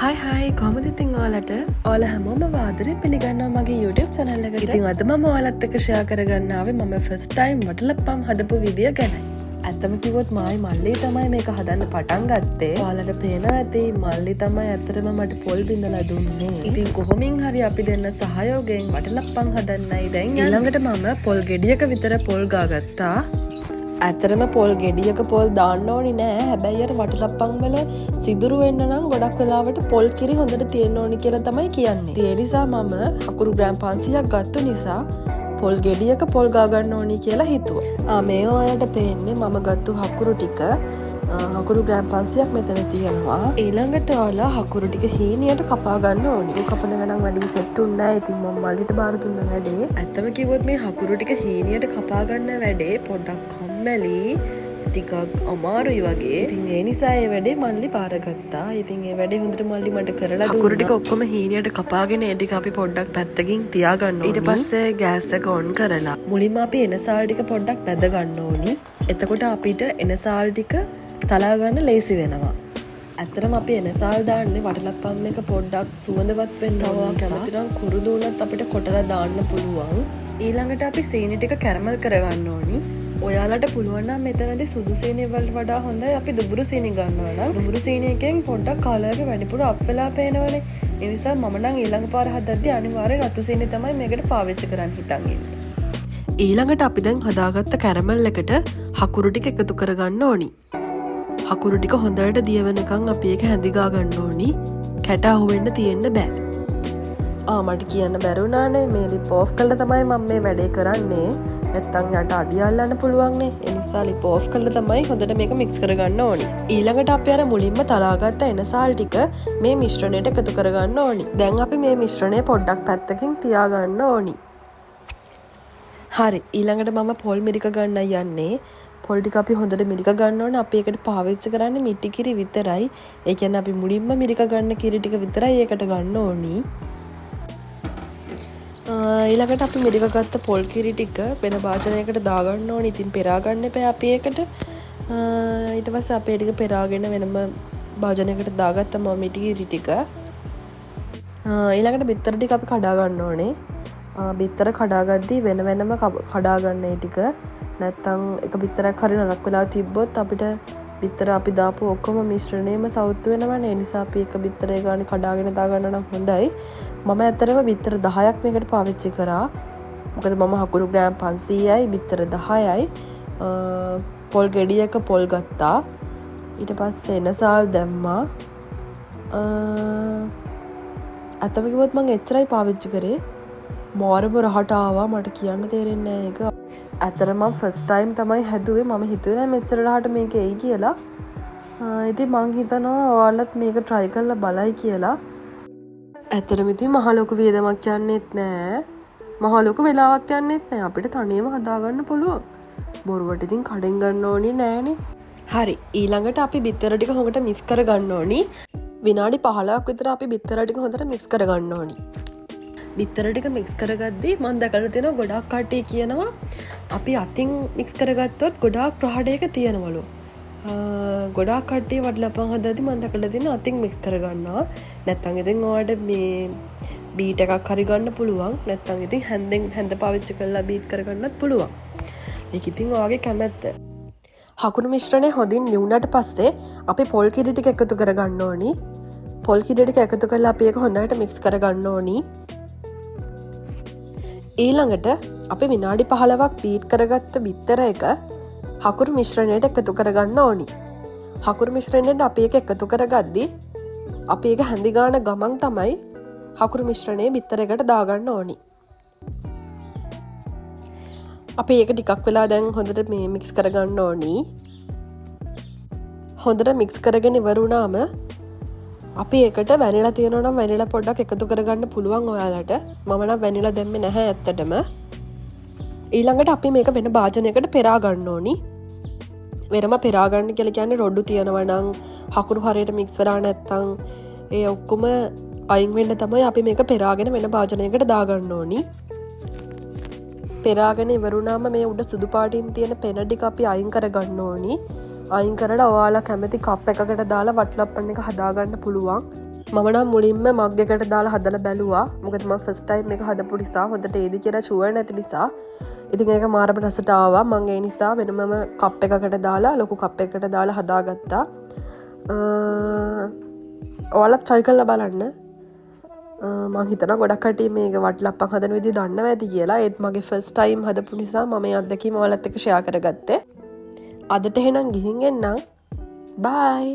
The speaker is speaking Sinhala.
හයි කොහොමද ඉතින් ඔයාලට ඔයාලා හැමෝම ආදරේ පිළිගන්නවා මගේ YouTube channel එකට. ඉතින් අද මම ඔයාලත් එක්ක share කරගන්න ආවේ මම first time වටලප්පම් හදපු වීඩියෝ ගැන. ඇත්තම කිව්වොත් මල්ලි තමයි මේක හදන්න පටන් ගත්තේ. ඔයාලට පේනවා ඇති මල්ලි තමයි ඇත්තටම මට පොල් බින්දලා දුන්නේ. ඉතින් කොහොමින් හරි අපි දෙන්න සහයෝගයෙන් වටලප්පම් හදන්නයි දැන් ඊළඟට මම පොල් ගෙඩියක විතර පොල් ගාගත්තා. ඇතරම පොල් ගෙඩියක පොල් දාන්න ඕනි නෑ. හැබැයි අර වටලප්පම් වල සිදුරු වෙන්න නම් ගොඩක් වෙලාවට පොල් කිරි හොඳට තියෙන්න ඕනි කියලා තමයි කියන්නේ. ඒ නිසා මම හකුරු ග්‍රෑම් 500ක් ගත්ත නිසා පොල් ගෙඩියක පොල් ගා ගන්න ඕනි කියලා හිතුවා. මේ ඔයාලට පේන්නේ මම ගත්තු හකුරු ටික හකුරු ග්‍රෑම් 500ක් මෙතන තියෙනවා. ඊළඟට ඔයාලා හකුරු ටික හීනියට කපා ගන්න ඕනි. කපන ගණන් වැඩි සෙට් උන්නේ නැහැ. ඉතින් මම මල්ලිට බාර දුන්න වැඩේ. ඇත්තම කිව්වොත් මේ හකුරු ටික හීනියට කපා ගන්න වැඩේ පොඩ්ඩක් කම්මැලි ටිකක් අමාරුයි වගේ. ඉතින් ඒ නිසා ඒ වැඩේ මල්ලි බාරගත්තා. ඉතින් ඒ වැඩේ හොඳට මල්ලි මට කරලා දුන්නා. හකුරු ටික ඔක්කොම හීනියට කපාගෙන ඒ ටික අපි පොඩ්ඩක් පැත්තකින් තියාගන්න ඕනි. ඊට පස්සේ ගෑස් එක ඔන් කරලා මුලින්ම අපි එනසාල් ටික පොඩ්ඩක් බැද ගන්න ඕනි. එතකොට අපිට එනසාල් ටික තලා ගන්න ලේසි වෙනවා. ඇත්තටම අපි එනසාල් දාන්නේ වටලප්පම් එක පොඩ්ඩක් සුවඳවත් වෙන්න ඕන. කැමති නම් කුරුදු උනත් අපිට කොටලා දාන්න පුළුවන්. ඊළඟට අපි සීනි ටික කැරමල් කරගන්න ඕනි. ඔයාලට පුළුවන් නම් මෙතනදී සුදු සීනි වලට වඩා හොඳයි අපි දුඹුරු සීනි ගන්නවා නම් දුඹුරු සීනි එකෙන් පොඩ්ඩක් කලර් එක වැඩිපුර අප් වෙලා පේනවනේ. ඒ නිසා මම නම් ඊළඟ පාර හදද්දී අනිවාර්යෙන් රතු සීනි තමයි මේකට පාවිච්චි කරන්න හිතන් ඉන්නේ. ඊළඟට අපි දැන් හදාගත්ත කැරමල් එකට හකුරු ටික එකතු කරගන්න ඕනි. හකුරු ටික හොඳට දිය වෙනකන් අපි ඒක හැඳිගා ගන්න ඕනි. කැට අහුවෙන්න තියෙන්න බෑ. මට කියන්න බැරුණානේ මේ ලිප් ඕෆ් කළා තමයි මම මේ වැඩේ කරන්නේ. නැත්තම් යට අඩිය අල්ලන්න පුළුවන්නේ. ඒ නිසා ලිප් ඕෆ් කළා තමයි හොඳට මේක මික්ස් කරගන්න ඕනි. ඊළඟට අපි අර මුලින්ම තලාගත්ත එනසාල් ටික මේ මිශ්‍රණයට එකතු කරගන්න ඕනි. දැන් අපි මේ මිශ්‍රණය පොඩ්ඩක් පැත්තකින් තියාගන්න ඕනි. හරි ඊළඟට මම පොල් මිරික ගන්න යන්නේ. පොල් ටික අපි හොඳට මිරික ගන්න ඕනේ. අපි ඒකට පාවිච්චි කරන්නේ මිටි කිරි විතරයි. ඒ කියන්නේ අපි මුලින්ම මිරික ගන්න කිරි ටික විතරයි ඒකට ගන්න ඕනි. ඊළඟට අපි මිරික ගත්ත පොල් කිරි ටික වෙන භාජනයකට දාගන්න ඕනේ. ඉතින් පෙරා ගන්න එපා අපි ඒකට. ඊට පස්සේ අපි ටික පෙරාගෙන වෙනම භාජනයකට දාගත්ත මිටි කිරි ටික. ඊළඟට බිත්තර ටික අපි කඩා ගන්න ඕනේ. බිත්තර කඩාගද්දී වෙන වෙනම කඩා ගන්න ඒ ටික. නැත්තම් එක බිත්තරක් හරි නරක් වෙලා තිබ්බොත් අපිට බිත්තර අපි දාපු ඔක්කොම මිශ්‍රණයම සවුත් වෙනවනේ. ඒ නිසා අපි එක බිත්තරේ ගානේ කඩාගෙන දාගන්න නම් හොඳයි. මම ඇත්තටම බිත්තර 10ක් මේකට පාවිච්චි කරා. මොකද මම හකුරු ග්‍රෑම් 500යි බිත්තර 10යි පොල් ගෙඩියක පොල් ගත්තා. ඊට පස්සේ එනසාල් දැම්මා. ඇත්තම කිව්වොත් මම එච්චරයි පාවිච්චි කරේ. මාරම රහට ආවා මට කියන්න තේරෙන්නේ නැහැ ඒක. ඇත්තටම මම ෆස්ට් ටයිම් තමයි හැදුවේ. මම හිතුවේ නෑ මෙච්චර රහට මේක එයි කියලා. ඉතින් මං හිතනවා ඔයාලත් මේක try කරලා බලයි කියලා. ඇත්තටම ඉතින් මහ ලොකු වියදමක් යන්නෙත් නෑ. මහ ලොකු වෙලාවක් යන්නෙත් නෑ. අපිට තනියම හදාගන්න පුළුවන්. බොරුවට ඉතින් කඩෙන් ගන්න ඕනේ නෑනේ. හරි ඊළඟට අපි බිත්තර ටික හොඟට මික්ස් කරගන්න ඕනි. විනාඩි 15ක් විතර අපි බිත්තර ටික හොඳට මික්ස් කරගන්න ඕනි. බිත්තර ටික මික්ස් කරගද්දී මම දැකලා තියෙනවා ගොඩාක් කට්ටිය කියනවා අපි අතින් මික්ස් කරගත්තොත් ගොඩාක් ප්‍රහඩයක තියෙනවලු. ගොඩාක් කට්ටිය වටලපම් හදද්දී මම දැකලා තියෙනවා අතින් මික්ස් කරගන්නවා. නැත්තම් ඉතින් ඔයාලට මේ බීට් එකක් හරි ගන්න පුළුවන්. නැත්තම් ඉතින් හැන්ද පාවිච්චි කරලා බීට් කරගන්නත් පුළුවන්. ඒක ඉතින් ඔයාගේ කැමැත්ත. හකුරු මිශ්‍රණය හොඳින් නිවුණාට පස්සේ අපි පොල් කිරි ටික එකතු කරගන්න ඕනි. පොල් කිරි ටික එකතු කරලා අපි ඒක හොඳට මික්ස් කරගන්න ඕනි. ඊළඟට අපි විනාඩි 15ක් බීට් කරගත්ත බිත්තර එක හකුරු මිශ්‍රණයට එකතු කරගන්න ඕනි. හකුරු මිශ්‍රණයට අපි ඒක එකතු කරගද්දී අපි ඒක හැඳි ගාන ගමන් තමයි හකුරු මිශ්‍රණය බිත්තර එකට දාගන්න ඕනි. අපි ඒක ටිකක් වෙලා දැන් හොඳට මේ මික්ස් කරගන්න ඕනි. හොඳට මික්ස් කරගෙන ඉවර වුණාම අපි ඒකට වැනිලා තියෙනවා නම් වැනිලා පොඩ්ඩක් එකතු කරගන්න පුළුවන් ඔයාලට. මම නම් වැනිලා දැම්මේ නැහැ ඇත්තටම. ඊළඟට අපි මේක වෙන භාජනයකට පෙරා ගන්න ඕනි. වෙනම පෙරා ගන්න කියලා කියන්නේ රොඩු තියනවා නම් හකුරු හරියට මික්ස් වෙලා නැත්තම් ඒ ඔක්කොම අයින් වෙන්න තමයි අපි මේක පෙරාගෙන වෙන භාජනයකට දාගන්න ඕනි. පෙරාගෙන ඉවරුණාම මේ උඩ සුදු පාටින් තියෙන පෙන ටික අපි අයින් කරගන්න ඕනි. අයින් කරලා ඔයාලා කැමති කප් එකකට දාලා වටලප්පන් එක හදාගන්න පුළුවන්. මම නම් මුලින්ම මග් එකට දාලා හදලා බැලුවා. මොකද මම ෆස්ට් ටයිම් මේක හදපු නිසා හොඳට ඒදි කියලා ෂුවර් නැති නිසා. ඉතින් ඒක මාරම රසට ආවා. මම ඒ නිසා වෙනමම කප් එකකට දාලා ලොකු කප් එකකට දාලා හදාගත්තා. ඔයාලත් try කරලා බලන්න. මම හිතනවා ගොඩක් කට්ටිය මේක වටලප්පම් හදන විදිහ දන්නවා ඇති කියලා. ඒත් මගේ ෆස්ට් ටයිම් හදපු නිසා මම මේ අත්දැකීම ඔයාලත් එක්ක ෂෙයා කරගත්තේ. අදට එහෙනම් ගිහින් එන්නම්. බයි.